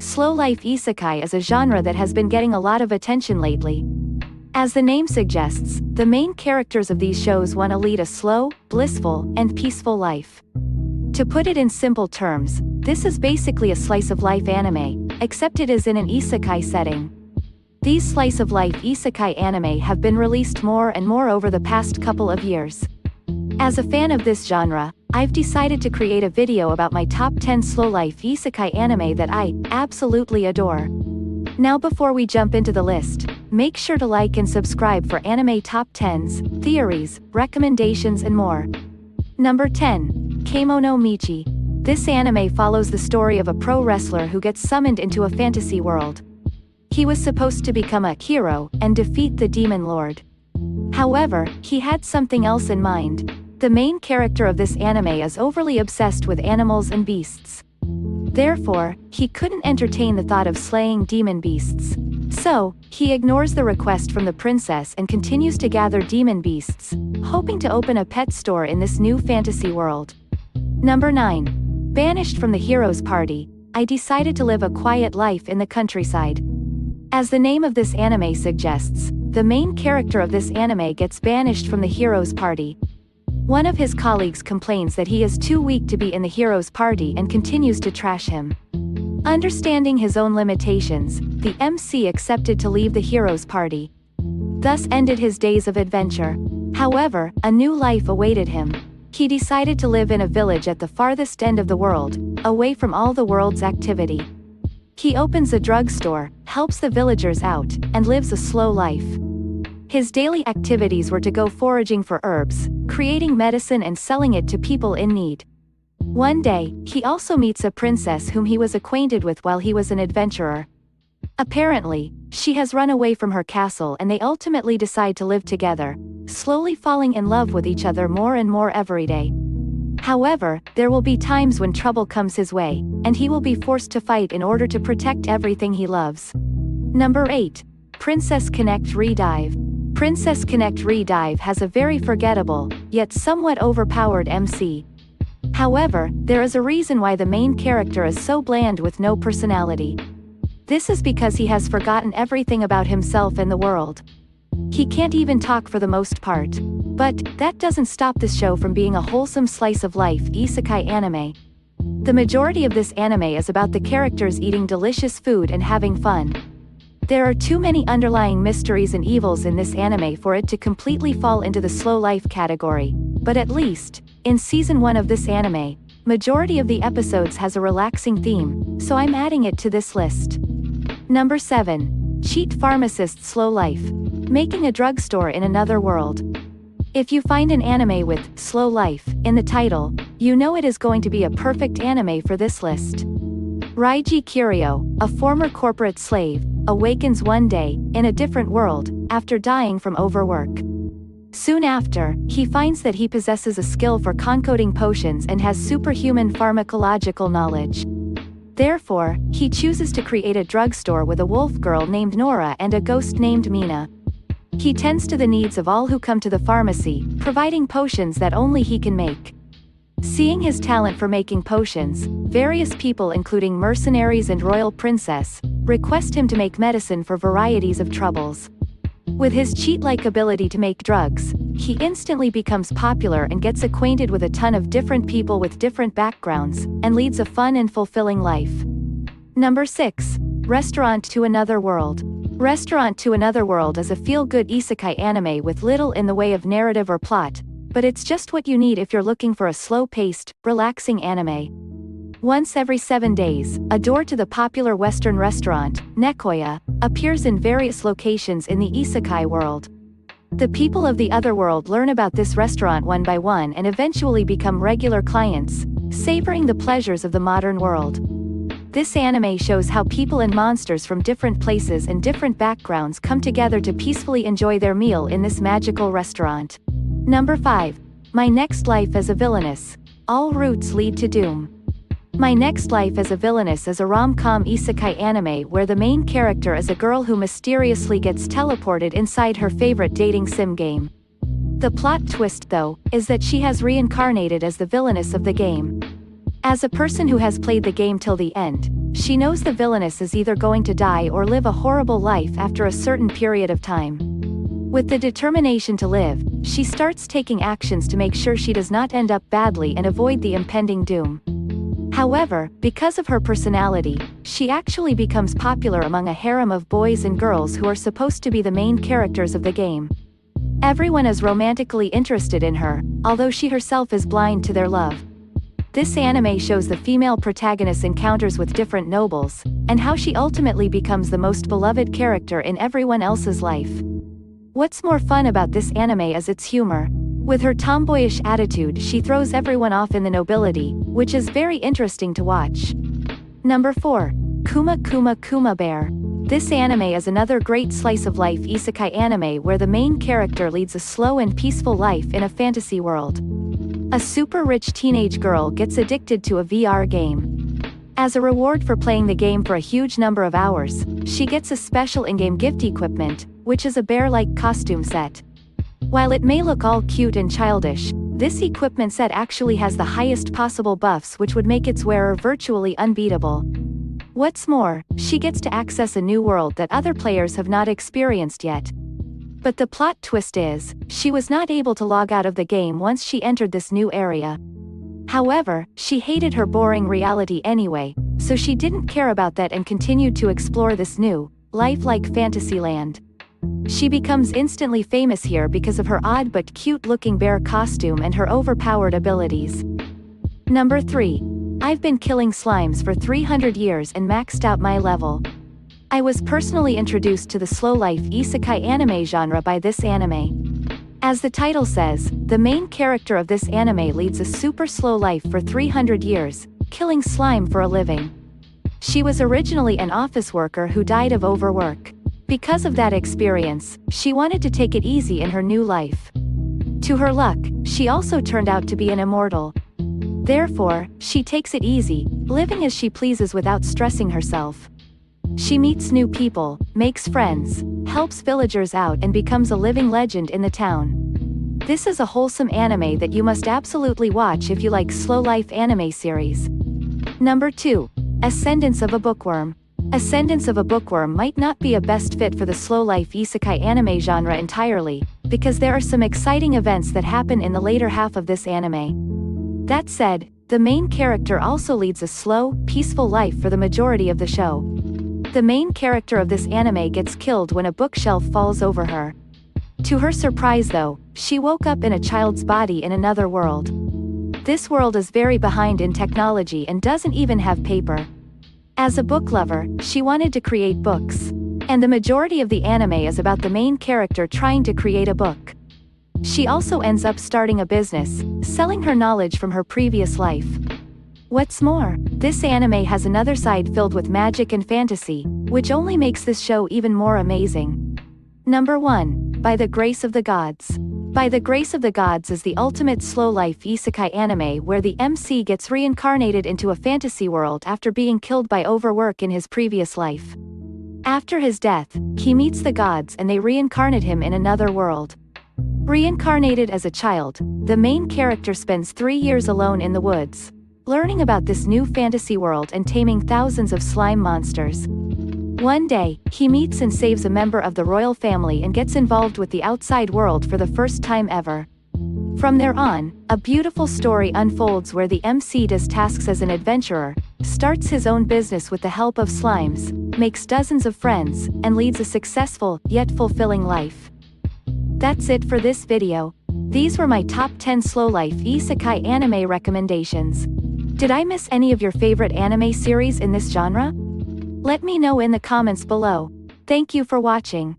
slow life isekai is a genre that has been getting a lot of attention lately. As the name suggests, the main characters of these shows want to lead a slow, blissful, and peaceful life. To put it in simple terms, this is basically a slice-of-life anime, except it is in an isekai setting. These slice-of-life isekai anime have been released more and more over the past couple of years. As a fan of this genre, I've decided to create a video about my top 10 slow-life isekai anime that I absolutely adore. Now before we jump into the list, make sure to like and subscribe for anime top 10s, theories, recommendations and more. Number 10. Kamonomichi. This anime follows the story of a pro wrestler who gets summoned into a fantasy world. He was supposed to become a hero and defeat the demon lord. However, he had something else in mind. The main character of this anime is overly obsessed with animals and beasts. Therefore, he couldn't entertain the thought of slaying demon beasts. So, he ignores the request from the princess and continues to gather demon beasts, hoping to open a pet store in this new fantasy world. Number 9. Banished from the hero's party, I decided to live a quiet life in the countryside. As the name of this anime suggests, the main character of this anime gets banished from the hero's party. One of his colleagues complains that he is too weak to be in the hero's party and continues to trash him. Understanding his own limitations, the MC accepted to leave the hero's party. Thus ended his days of adventure. However, a new life awaited him. He decided to live in a village at the farthest end of the world, away from all the world's activity. He opens a drugstore, helps the villagers out, and lives a slow life. His daily activities were to go foraging for herbs, creating medicine and selling it to people in need. One day, he also meets a princess whom he was acquainted with while he was an adventurer. Apparently, she has run away from her castle and they ultimately decide to live together, slowly falling in love with each other more and more every day. However, there will be times when trouble comes his way, and he will be forced to fight in order to protect everything he loves. Number 8. Princess Connect Redive. Princess Connect Redive has a very forgettable, yet somewhat overpowered MC. However, there is a reason why the main character is so bland with no personality. This is because he has forgotten everything about himself and the world. He can't even talk for the most part. But, that doesn't stop this show from being a wholesome slice-of-life isekai anime. The majority of this anime is about the characters eating delicious food and having fun. There are too many underlying mysteries and evils in this anime for it to completely fall into the slow life category, but at least, in season 1 of this anime, majority of the episodes has a relaxing theme, so I'm adding it to this list. Number 7. Cheat Pharmacist Slow Life. Making a drugstore in another world. If you find an anime with slow life in the title, you know it is going to be a perfect anime for this list. Raiji Kiryu, a former corporate slave, awakens one day, in a different world, after dying from overwork. Soon after, he finds that he possesses a skill for concocting potions and has superhuman pharmacological knowledge. Therefore, he chooses to create a drugstore with a wolf girl named Nora and a ghost named Mina. He tends to the needs of all who come to the pharmacy, providing potions that only he can make. Seeing his talent for making potions, various people including mercenaries and royal princess, request him to make medicine for varieties of troubles. With his cheat-like ability to make drugs, he instantly becomes popular and gets acquainted with a ton of different people with different backgrounds, and leads a fun and fulfilling life. Number 6. Restaurant to Another World. Restaurant to Another World is a feel-good isekai anime with little in the way of narrative or plot, but it's just what you need if you're looking for a slow-paced, relaxing anime. Once every 7 days, a door to the popular Western restaurant, Nekoya, appears in various locations in the isekai world. The people of the other world learn about this restaurant one by one and eventually become regular clients, savoring the pleasures of the modern world. This anime shows how people and monsters from different places and different backgrounds come together to peacefully enjoy their meal in this magical restaurant. Number 5. My Next Life as a Villainous. All routes lead to doom. My Next Life as a Villainous is a rom-com isekai anime where the main character is a girl who mysteriously gets teleported inside her favorite dating sim game. The plot twist though, is that she has reincarnated as the villainess of the game. As a person who has played the game till the end, she knows the Villainous is either going to die or live a horrible life after a certain period of time. With the determination to live, she starts taking actions to make sure she does not end up badly and avoid the impending doom. However, because of her personality, she actually becomes popular among a harem of boys and girls who are supposed to be the main characters of the game. Everyone is romantically interested in her, although she herself is blind to their love. This anime shows the female protagonist's encounters with different nobles, and how she ultimately becomes the most beloved character in everyone else's life. What's more fun about this anime is its humor. With her tomboyish attitude, she throws everyone off in the nobility, which is very interesting to watch. Number 4. Kuma Bear. This anime is another great slice-of-life isekai anime where the main character leads a slow and peaceful life in a fantasy world. A super-rich teenage girl gets addicted to a VR game. As a reward for playing the game for a huge number of hours, she gets a special in-game gift equipment, which is a bear-like costume set. While it may look all cute and childish, this equipment set actually has the highest possible buffs which would make its wearer virtually unbeatable. What's more, she gets to access a new world that other players have not experienced yet. But the plot twist is, she was not able to log out of the game once she entered this new area. However, she hated her boring reality anyway, so she didn't care about that and continued to explore this new, lifelike fantasy land. She becomes instantly famous here because of her odd but cute-looking bear costume and her overpowered abilities. Number 3. I've been killing slimes for 300 years and maxed out my level. I was personally introduced to the slow-life isekai anime genre by this anime. As the title says, the main character of this anime leads a super slow life for 300 years, killing slime for a living. She was originally an office worker who died of overwork. Because of that experience, she wanted to take it easy in her new life. To her luck, she also turned out to be an immortal. Therefore, she takes it easy, living as she pleases without stressing herself. She meets new people, makes friends, helps villagers out and becomes a living legend in the town. This is a wholesome anime that you must absolutely watch if you like slow-life anime series. Number 2. Ascendance of a Bookworm. Ascendance of a Bookworm might not be a best fit for the slow-life isekai anime genre entirely, because there are some exciting events that happen in the later half of this anime. That said, the main character also leads a slow, peaceful life for the majority of the show. The main character of this anime gets killed when a bookshelf falls over her. To her surprise though, she woke up in a child's body in another world. This world is very behind in technology and doesn't even have paper. As a book lover, she wanted to create books. And the majority of the anime is about the main character trying to create a book. She also ends up starting a business, selling her knowledge from her previous life. What's more, this anime has another side filled with magic and fantasy, which only makes this show even more amazing. Number 1. By the Grace of the Gods. By the Grace of the Gods is the ultimate slow-life isekai anime where the MC gets reincarnated into a fantasy world after being killed by overwork in his previous life. After his death, he meets the gods and they reincarnate him in another world. Reincarnated as a child, the main character spends 3 years alone in the woods, learning about this new fantasy world and taming thousands of slime monsters. One day, he meets and saves a member of the royal family and gets involved with the outside world for the first time ever. From there on, a beautiful story unfolds where the MC does tasks as an adventurer, starts his own business with the help of slimes, makes dozens of friends, and leads a successful, yet fulfilling life. That's it for this video. These were my top 10 slow-life isekai anime recommendations. Did I miss any of your favorite anime series in this genre? Let me know in the comments below. Thank you for watching.